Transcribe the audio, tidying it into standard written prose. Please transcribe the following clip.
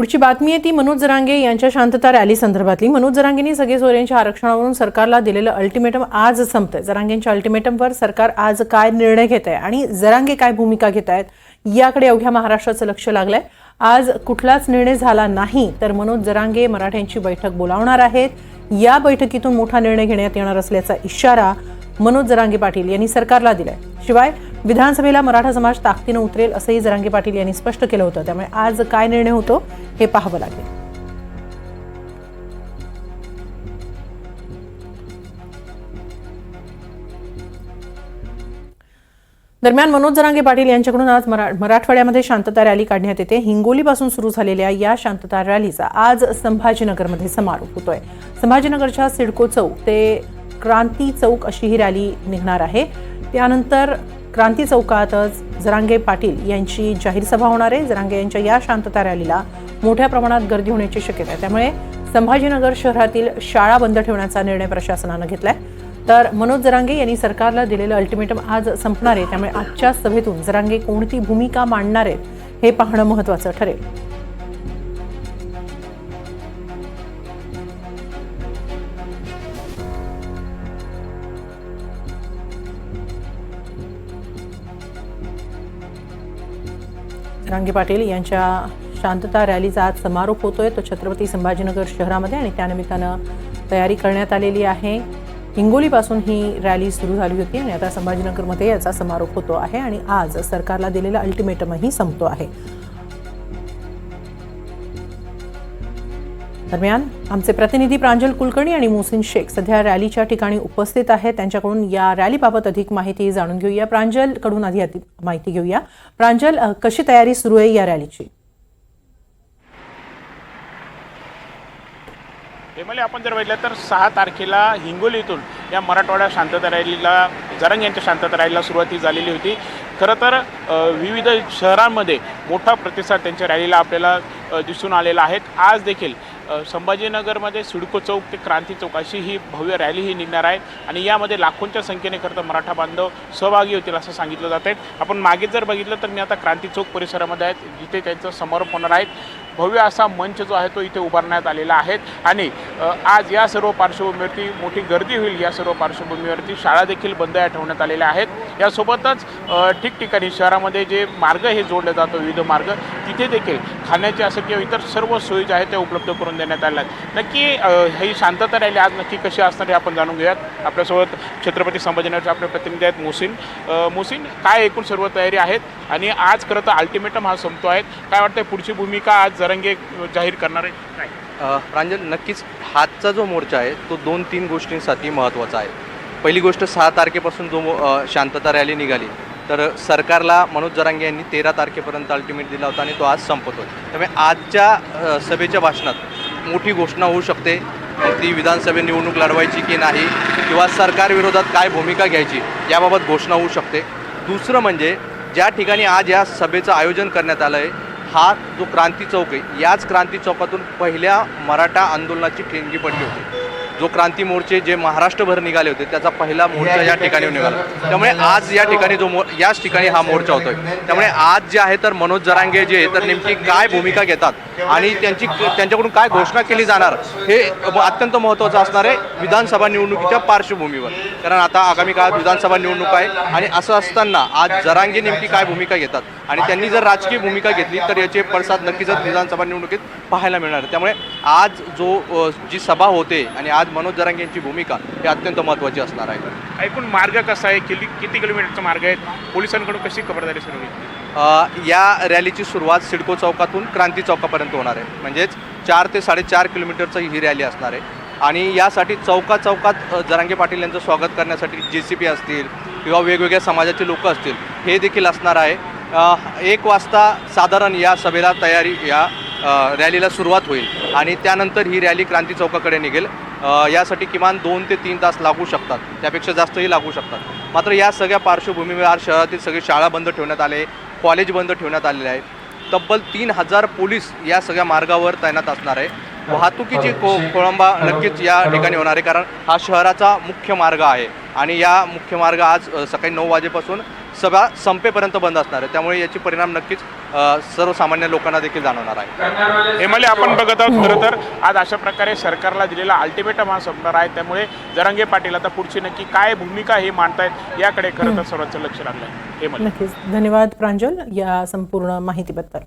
पुढची बातमी आहे ती मनोज जरांगे यांच्या शांतता रॅली संदर्भातली। मनोज जरांगेंनी सगळे सोयऱ्यांच्या आरक्षणावरून सरकारला दिलेलं अल्टिमेटम आज संपतंय। जरांगेंच्या अल्टिमेटमवर सरकार आज काय निर्णय घेत आहे आणि जरांगे काय भूमिका घेत आहेत याकडे अवघ्या महाराष्ट्राचं लक्ष लागलंय। आज कुठलाच निर्णय झाला नाही तर मनोज जरांगे मराठ्यांची बैठक बोलावणार आहेत। या बैठकीतून मोठा निर्णय घेण्यात येणार असल्याचा इशारा मनोज जरांगे पाटील यांनी सरकारला दिलाय। शिवाय विधानसभेला मराठा समाज ताकदीने उतरेल असंही जरांगे पाटील यांनी स्पष्ट केलं होतं। त्यामुळे आज काय निर्णय होतो हे पाहावं लागेल। दरम्यान मनोज जरांगे पाटील यांच्याकडून आज मराठवाड्यामध्ये शांतता रॅली काढण्यात येते। हिंगोलीपासून सुरू झालेल्या या शांतता रॅलीचा आज संभाजीनगरमध्ये समारोप होतोय। संभाजीनगरच्या सिडको चौक ते क्रांती चौक अशी ही रॅली निघणार आहे। त्यानंतर क्रांती चौकातच जरांगे पाटील यांची जाहीर सभा होणार आहे। जरांगे यांच्या या शांतता रॅलीला मोठ्या प्रमाणात गर्दी होण्याची शक्यता आहे। त्यामुळे संभाजीनगर शहरातील शाळा बंद ठेवण्याचा निर्णय प्रशासनाने घेतलाय। तर मनोज जरांगे यांनी सरकारला दिलेलं अल्टिमेटम आज संपणार आहे। त्यामुळे आजच्या सभेतून जरांगे कोणती भूमिका मांडणार आहेत हे पाहणं महत्त्वाचं ठरेल। जरांगे पाटील यांच्या शांतता रॅलीचा आज समारोप होतोय तो छत्रपती संभाजीनगर शहरामध्ये आणि त्यानिमित्तानं तयारी करण्यात आलेली आहे। हिंगोलीपासून ही रॅली सुरू झाली होती आणि आता संभाजीनगरमध्ये याचा समारोप होतो आहे आणि आज सरकारला दिलेला अल्टिमेटमही संपतो आहे। दरम्यान आमचे प्रतिनिधी प्रांजल कुलकर्णी आणि मोहसिन शेख सध्या रॅलीच्या ठिकाणी उपस्थित आहेत। त्यांच्याकडून या रॅलीबाबत अधिक माहिती जाणून घेऊया। प्रांजल कडून आधी माहिती घेऊया। प्रांजल, कशी तयारी सुरू आहे या रॅलीची? आपण जर बघितलं तर 6 तारखेला हिंगोलीतून या मराठवाडा शांतता रॅलीला जरांगे यांच्या शांतता रॅलीला सुरुवात झालेली होती। खरं तर विविध शहरांमध्ये मोठा प्रतिसाद त्यांच्या रॅलीला आपल्याला दिसून आलेला आहे। आज देखील संभाजीनगरमध्ये सिडको चौक ते क्रांती चौक अशी ही भव्य रॅली ही निघणार आहे आणि यामध्ये लाखोंच्या संख्येने खरं तर मराठा बांधव सहभागी होतील असं सांगितलं जात आहे। आपण मागे जर बघितलं तर मी आता क्रांती चौक परिसरामध्ये आहेत जिथे त्यांचं समारोप होणार आहे। भव्य असा मंच जो आहे तो इथे उभारण्यात आलेला आहे आणि आज या सर्व पार्श्वभूमीवरती मोठी गर्दी होईल। या सर्व पार्श्वभूमीवरती शाळा देखील बंद ठेवण्यात आलेल्या आहेत। यासोबतच ठिकठिकाणी शहरामध्ये जे मार्ग हे जोडले जातो विविध मार्ग तिथे देखील खाण्याचे असं किंवा इतर सर्व सोयी ज्या आहेत त्या उपलब्ध करून देण्यात आल्या आहेत। नक्की ही शांतता रॅली आज नक्की कशी असणार हे आपण जाणून घेऊयात। आपल्यासोबत छत्रपती संभाजीनगरचे आपले प्रतिनिधी आहेत मोहसिन, काय एकूण सर्व तयारी आहेत आणि आज खरं तर अल्टिमेटम हा संपतो आहे, काय वाटतं पुढची भूमिका आज जरांगे जाहीर करणार आहे काय? प्रांजल, नक्कीच हातचा जो मोर्चा आहे तो 2-3 गोष्टींसाठी महत्त्वाचा आहे। पहिली गोष्ट 6 तारखेपासून जो शांतता रॅली निघाली तर सरकारला मनोज जरांगे यांनी 13 तारखेपर्यंत अल्टिमेट दिला होता आणि तो आज संपतो। त्यामुळे आजच्या सभेच्या भाषणात मोठी घोषणा होऊ शकते, ती विधानसभा निवडणूक लढवायची की नाही किंवा सरकारविरोधात काय भूमिका घ्यायची याबाबत घोषणा होऊ शकते। दुसरं म्हणजे ज्या ठिकाणी आज या सभेचं आयोजन करण्यात आलं आहे हा जो क्रांती चौक आहे, याच क्रांती चौकातून पहिल्या मराठा आंदोलनाची ठेंगी पडली होती। जो क्रांती मोर्चे जे महाराष्ट्रभर निघाले होते त्याचा पहिला मोर्चा या ठिकाणी निघाला। त्यामुळे आज या ठिकाणी याच ठिकाणी हा मोर्चा होतोय। त्यामुळे आज जे आहे तर मनोज जरांगे जे तर नेमकी काय भूमिका घेतात आणि त्यांच्याकडून काय घोषणा केली जाणार हे अत्यंत महत्त्वाचं असणार आहे विधानसभा निवडणुकीच्या पार्श्वभूमीवर। कारण आता आगामी काळात विधानसभा निवडणूक आहे आणि असं असताना आज जरांगे नेमकी काय भूमिका घेतात आणि त्यांनी जर राजकीय भूमिका घेतली तर याचे पडसाद नक्कीच विधानसभा निवडणुकीत पाहायला मिळणार। त्यामुळे आज जी सभा होते आणि आज मनोज जरांगे यांची भूमिका ही अत्यंत महत्त्वाची असणार आहे। एकूण मार्ग कसा आहे, किती किलोमीटरचा मार्ग आहे, पोलिसांकडून कशी खबरदारी सुरू आहे? या रॅलीची सुरुवात सिडको चौकातून क्रांती चौकापर्यंत होणार आहे। म्हणजेच 4 ते 4.5 किलोमीटरची ही रॅली असणार आहे आणि यासाठी चौकात जरांगे पाटील यांचं स्वागत करण्यासाठी JCP असतील किंवा वेगवेगळ्या समाजाचे लोक असतील हे देखील असणार आहे। 1 वाजता साधारण या सभेला या रॅलीला सुरुवात होईल आणि त्यानंतर ही रॅली क्रांती चौकाकडे निघेल। यासाठी किमान 2 ते 3 तास लागू शकतात, त्यापेक्षा जास्तही लागू शकतात। मात्र या सगळ्या पार्श्वभूमीवर आज शहरातील सगळी शाळा बंद ठेवण्यात आले, कॉलेज बंद ठेवण्यात आलेले आहे। तब्बल 3000 पोलीस या सगळ्या मार्गावर तैनात असणार आहे। वाहतुकीची खोळंबा नक्कीच या ठिकाणी होणार आहे कारण हा शहराचा मुख्य मार्ग आहे आणि या मुख्य मार्ग आज सकाळी 9 वाजेपासून सभा संपेपर्यंत बंद असणार आहे। त्यामुळे याचे परिणाम नक्कीच सर्वसामान्य लोकांना देखील जाणवणार आहे. हेमाले आपण बघत आहोत. खरं तर आज अशा प्रकारे सरकारला दिलेला अल्टिमेटम हा संपणार आहे. त्यामुळे जरांगे पाटील आता पुढची नक्की काय भूमिका हे मांडतायत याकडे खरं तर सर्वांचं लक्ष लागलं आहे. हेमाले, नक्कीच धन्यवाद प्रांजल या संपूर्ण माहितीबद्दल.